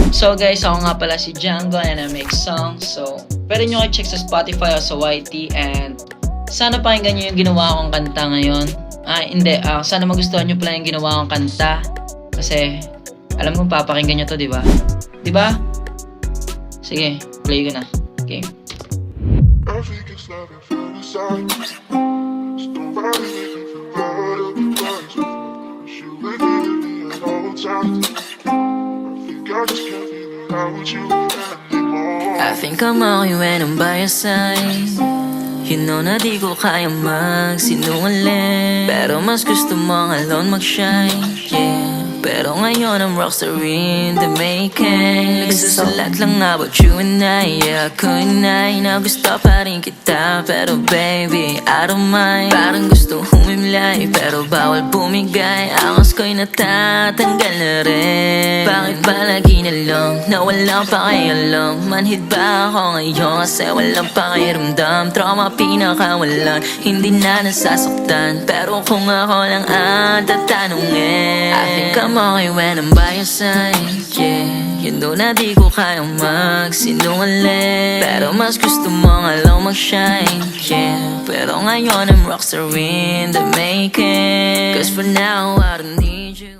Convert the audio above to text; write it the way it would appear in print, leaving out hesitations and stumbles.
So guys, ako nga pala si Django and I make songs. So, pwede nyo kayo check sa Spotify o sa YT. And sana pakinggan nyo yung ginawa kong kanta ngayon. Sana magustuhan nyo pala yung ginawa kong kanta. Kasi, alam mo, papakinggan nyo to, diba? Diba? Sige, play ko na. Okay. I think I'm okay when I'm by your side. You know na di ko kaya magsinungaling, pero mas gusto mong alone mag-shine, yeah. Pero ngayon I'm rockstar in the making. Nagsusulat lang about you and I, yeah. Ako inay na gusto pa rin kita, pero baby, I don't mind. Parang gusto humimlay, pero bawal bumigay. Angos ko'y natatanggal na rin. Bakit ba lagi na lang na walang pakialam? Manhid ba ako ngayon kasi walang pakiramdam? Trauma pinakawalan, hindi na nasasaktan. Pero kung ako lang ang tatanungin, I think I'm okay when I'm by your side, yeah. You know na di ko kayang magsinungaling, pero mas gusto mong alone mag-shine, yeah. Pero ngayon I'm rockstar in the making, 'cause for now I don't need you.